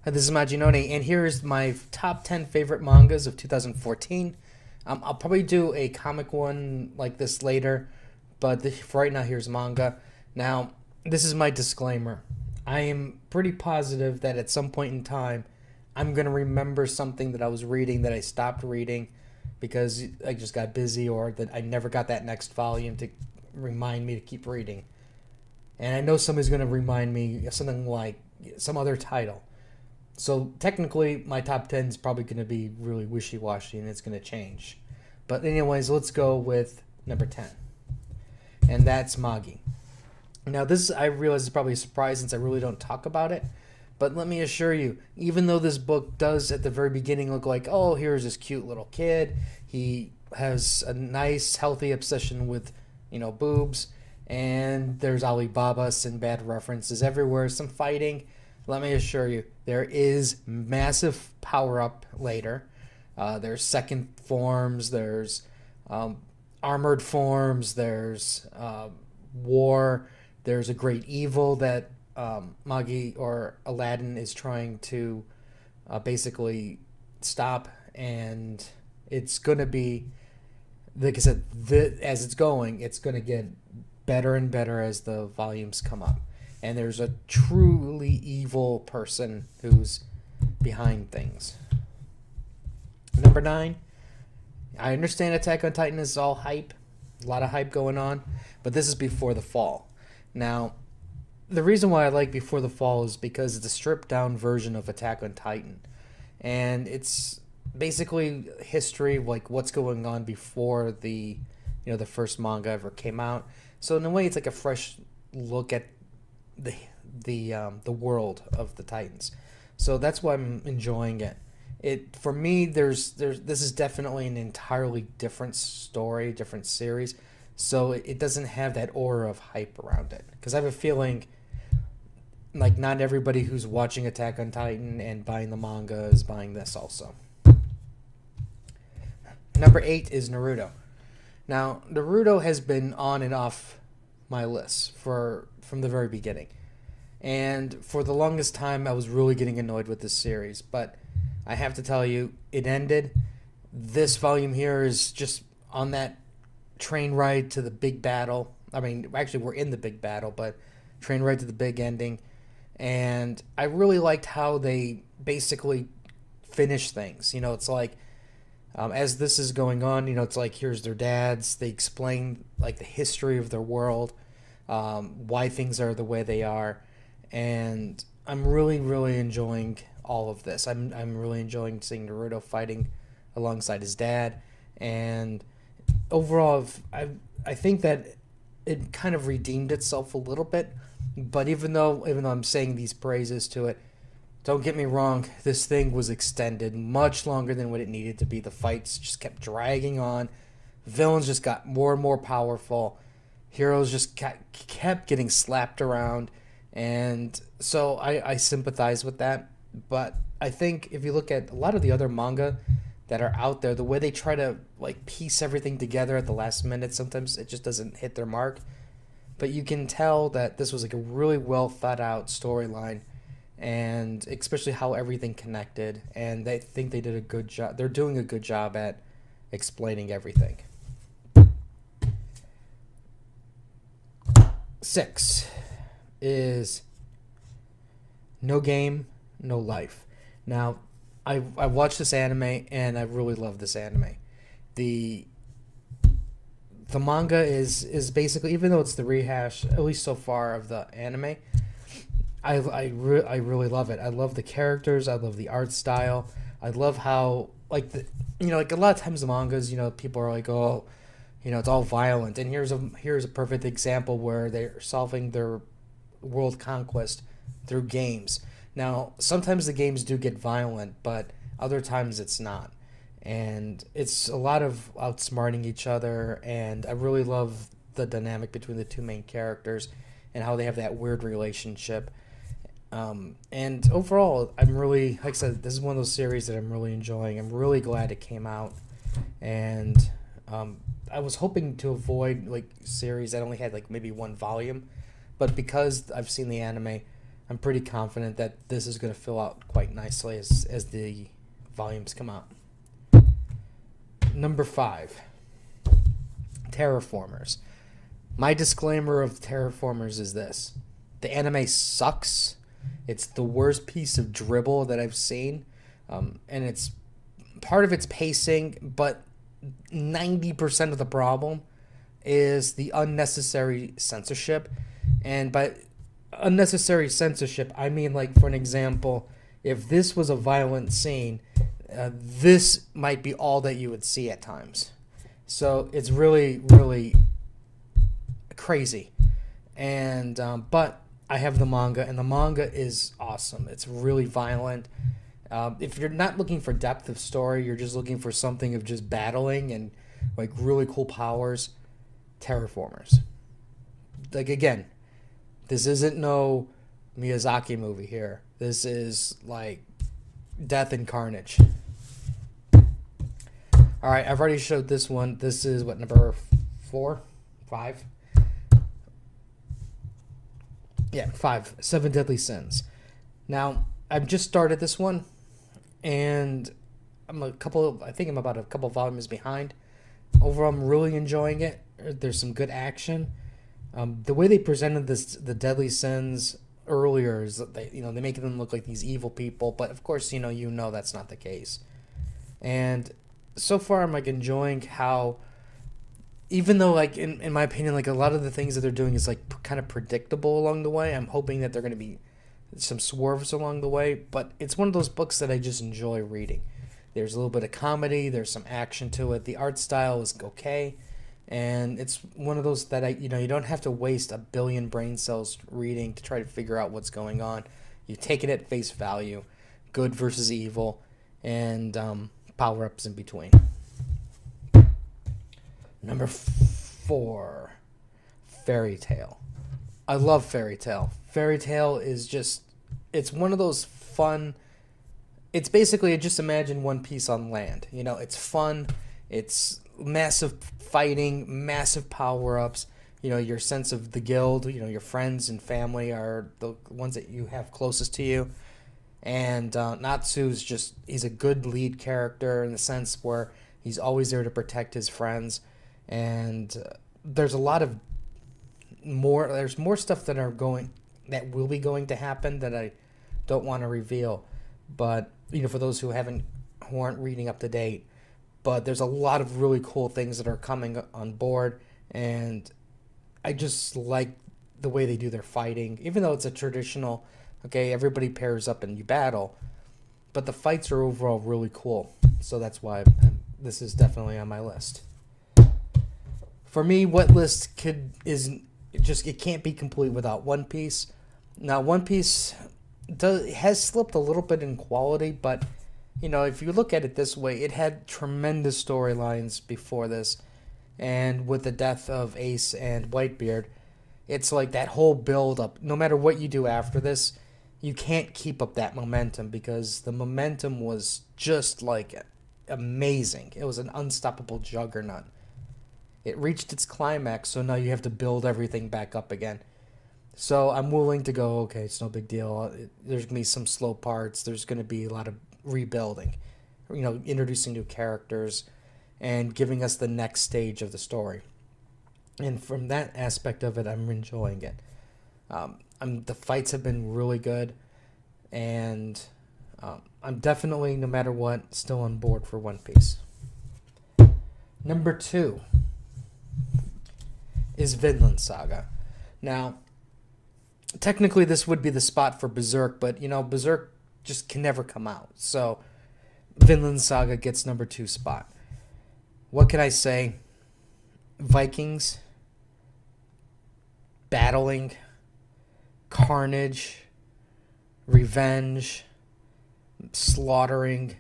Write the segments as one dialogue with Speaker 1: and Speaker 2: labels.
Speaker 1: Hi, this is Majin, and here's my top 10 favorite mangas of 2014. I'll probably do a comic one like this later, but for right now, here's manga. Now, this is my disclaimer. I am pretty positive that at some point in time, I'm going to remember something that I was reading that I stopped reading because I just got busy or that I never got that next volume to remind me to keep reading. And I know somebody's going to remind me of something like some other title. So technically, my top 10 is probably going to be really wishy-washy and it's going to change. But anyways, let's go with number 10. And that's Moggi. Now, I realize is probably a surprise since I really don't talk about it. But let me assure you, even though this book does at the very beginning look like, oh, here's this cute little kid. He has a nice, healthy obsession with, boobs. And there's Alibaba, Sinbad references everywhere, some fighting. Let me assure you, there is massive power-up later. There's second forms, there's armored forms, there's war, there's a great evil that Moggi or Aladdin is trying to basically stop, and it's going to be, like I said, as it's going to get better and better as the volumes come up. And there's a truly evil person who's behind things. Number 9, I understand Attack on Titan is all hype, a lot of hype going on, but this is Before the Fall. Now, the reason why I like Before the Fall is because it's a stripped down version of Attack on Titan. And it's basically history, like what's going on before the first manga ever came out. So in a way, it's like a fresh look at the world of the Titans. So that's why I'm enjoying it. For me, this is definitely an entirely different story, different series. So it doesn't have that aura of hype around it. Because I have a feeling like not everybody who's watching Attack on Titan and buying the manga is buying this also. Number 8 is Naruto. Now, Naruto has been on and off my list from the very beginning. And for the longest time, I was really getting annoyed with this series. But I have to tell you, it ended. This volume here is just on that train ride to the big battle. I mean, actually, we're in the big battle, but train ride to the big ending. And I really liked how they basically finish things. It's like, as this is going on, it's like here's their dads. They explain like the history of their world, why things are the way they are, and I'm really, really enjoying all of this. I'm really enjoying seeing Naruto fighting alongside his dad, and overall, I think that it kind of redeemed itself a little bit. But even though I'm saying these praises to it, don't get me wrong, this thing was extended much longer than what it needed to be. The fights just kept dragging on. Villains just got more and more powerful. Heroes just kept getting slapped around. And so I sympathize with that. But I think if you look at a lot of the other manga that are out there, the way they try to like piece everything together at the last minute, sometimes it just doesn't hit their mark. But you can tell that this was like a really well thought out storyline. And especially how everything connected, and they think they did a good job. They're doing a good job at explaining everything. 6 is No Game, No Life. Now, I watched this anime, and I really love this anime. The manga is basically, even though it's the rehash, at least so far, of the anime, I really love it. I love the characters. I love the art style. I love how like like a lot of times the mangas, people are like, oh, it's all violent. And here's a perfect example where they're solving their world conquest through games. Now, sometimes the games do get violent, but other times it's not. And it's a lot of outsmarting each other, and I really love the dynamic between the two main characters and how they have that weird relationship. And overall, I'm really, like I said, this is one of those series that I'm really enjoying. I'm really glad it came out. And I was hoping to avoid like series that only had like maybe one volume. But because I've seen the anime, I'm pretty confident that this is going to fill out quite nicely as the volumes come out. Number 5, Terraformers. My disclaimer of Terraformers is this. The anime sucks. It's the worst piece of dribble that I've seen. And it's part of its pacing, but 90% of the problem is the unnecessary censorship. And by unnecessary censorship, I mean, like, for an example, if this was a violent scene, this might be all that you would see at times. So it's really, really crazy. And but I have the manga, and the manga is awesome. It's really violent. If you're not looking for depth of story, you're just looking for something of just battling and like really cool powers, Terraformers. Like, again, this isn't no Miyazaki movie here. This is like death and carnage. All right, I've already showed this one. This is what, number 4, 5? Yeah, 5. 7 Deadly Sins. Now, I've just started this one, and I think I'm about a couple volumes behind. Overall, I'm really enjoying it. There's some good action. The way they presented the Deadly Sins earlier is that they make them look like these evil people, but of course, you know that's not the case. And so far, I'm like enjoying how, even though like in my opinion, like a lot of the things that they're doing is like kind of predictable along the way, I'm hoping that they're going to be some swerves along the way. But it's one of those books that I just enjoy reading. There's a little bit of comedy, there's some action to it. The art style is okay, and it's one of those that you don't have to waste a billion brain cells reading to try to figure out what's going on. You take it at face value, good versus evil, and power-ups in between. Number 4, Fairy Tail. I love Fairy Tail. Fairy Tail is just, it's one of those fun, it's basically, just imagine One Piece on land. It's fun, it's massive fighting, massive power-ups, your sense of the guild, your friends and family are the ones that you have closest to you. And Natsu's he's a good lead character in the sense where he's always there to protect his friends. And there's a lot of there's more stuff that will be going to happen that I don't want to reveal. But, for those who aren't reading up to date, but there's a lot of really cool things that are coming on board. And I just like the way they do their fighting, even though it's a traditional, okay, everybody pairs up and you battle, but the fights are overall really cool. So that's why this is definitely on my list. For me, what list it can't be complete without One Piece. Now, One Piece has slipped a little bit in quality, but if you look at it this way, it had tremendous storylines before this, and with the death of Ace and Whitebeard, it's like that whole build up. No matter what you do after this, you can't keep up that momentum because the momentum was just like amazing. It was an unstoppable juggernaut. It reached its climax, so now you have to build everything back up again. So I'm willing to go, okay, it's no big deal. There's going to be some slow parts. There's going to be a lot of rebuilding, introducing new characters and giving us the next stage of the story. And from that aspect of it, I'm enjoying it. The fights have been really good, and I'm definitely, no matter what, still on board for One Piece. Number 2 is Vinland Saga. Now, technically this would be the spot for Berserk, but Berserk just can never come out. So Vinland Saga gets number 2 spot. What can I say? Vikings, battling, carnage, revenge, slaughtering,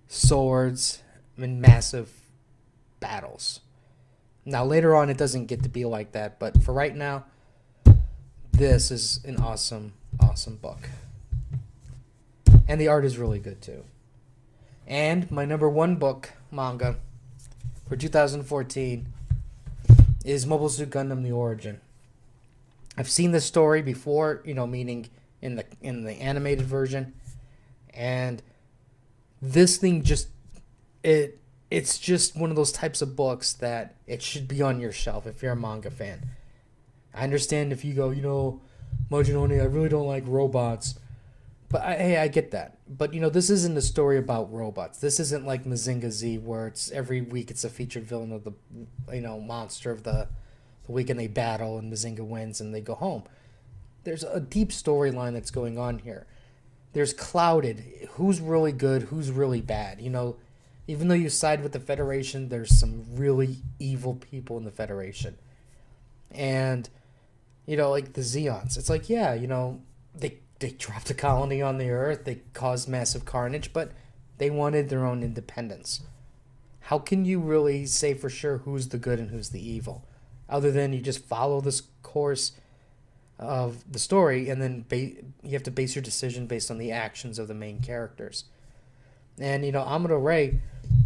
Speaker 1: swords, and massive battles. Now, later on, it doesn't get to be like that, but for right now, this is an awesome, awesome book. And the art is really good, too. And my number 1 book, manga, for 2014 is Mobile Suit Gundam: The Origin. I've seen this story before, meaning in the animated version, and this thing just it's just one of those types of books that it should be on your shelf if you're a manga fan. I understand if you go, Majin, I really don't like robots. But I get that. But this isn't a story about robots. This isn't like Mazinga Z, where it's every week it's a featured villain of the monster of the week, and they battle and Mazinga wins and they go home. There's a deep storyline that's going on here. There's clouded who's really good, who's really bad. Even though you side with the Federation, there's some really evil people in the Federation. And like the Zeons, it's like, yeah, they dropped a colony on the Earth, they caused massive carnage, but they wanted their own independence. How can you really say for sure who's the good and who's the evil? Other than you just follow this course of the story, and then you have to base your decision based on the actions of the main characters. And, Amuro Ray,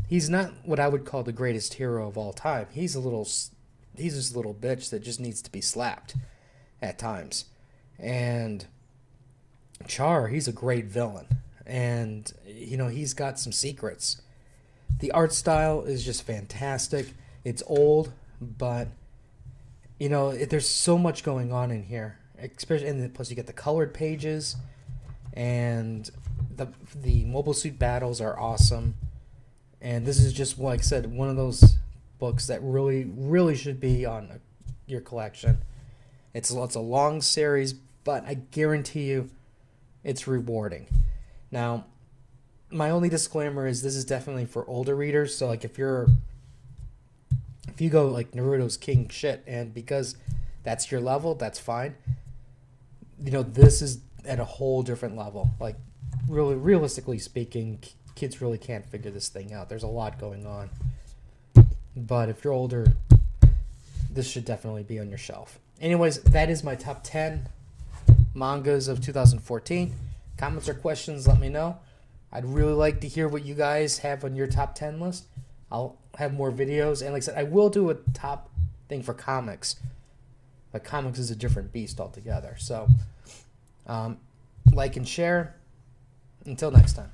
Speaker 1: he's not what I would call the greatest hero of all time. He's just a little bitch that just needs to be slapped at times. And Char, he's a great villain, and he's got some secrets. The art style is just fantastic. It's old, but there's so much going on in here, especially, and plus you get the colored pages, and the mobile suit battles are awesome. And this is just, like I said, one of those books that really should be on your collection. It's a long series, but I guarantee you it's rewarding. Now, my only disclaimer is this is definitely for older readers. So, like, if you go like Naruto's king shit, and because that's your level, that's fine. This is at a whole different level. Like, really, realistically speaking, kids really can't figure this thing out. There's a lot going on. But if you're older, this should definitely be on your shelf. Anyways, that is my top 10 mangas of 2014. Comments or questions, let me know. I'd really like to hear what you guys have on your top 10 list. I'll have more videos, and like I said, I will do a top thing for comics, but comics is a different beast altogether. So like and share. Until next time.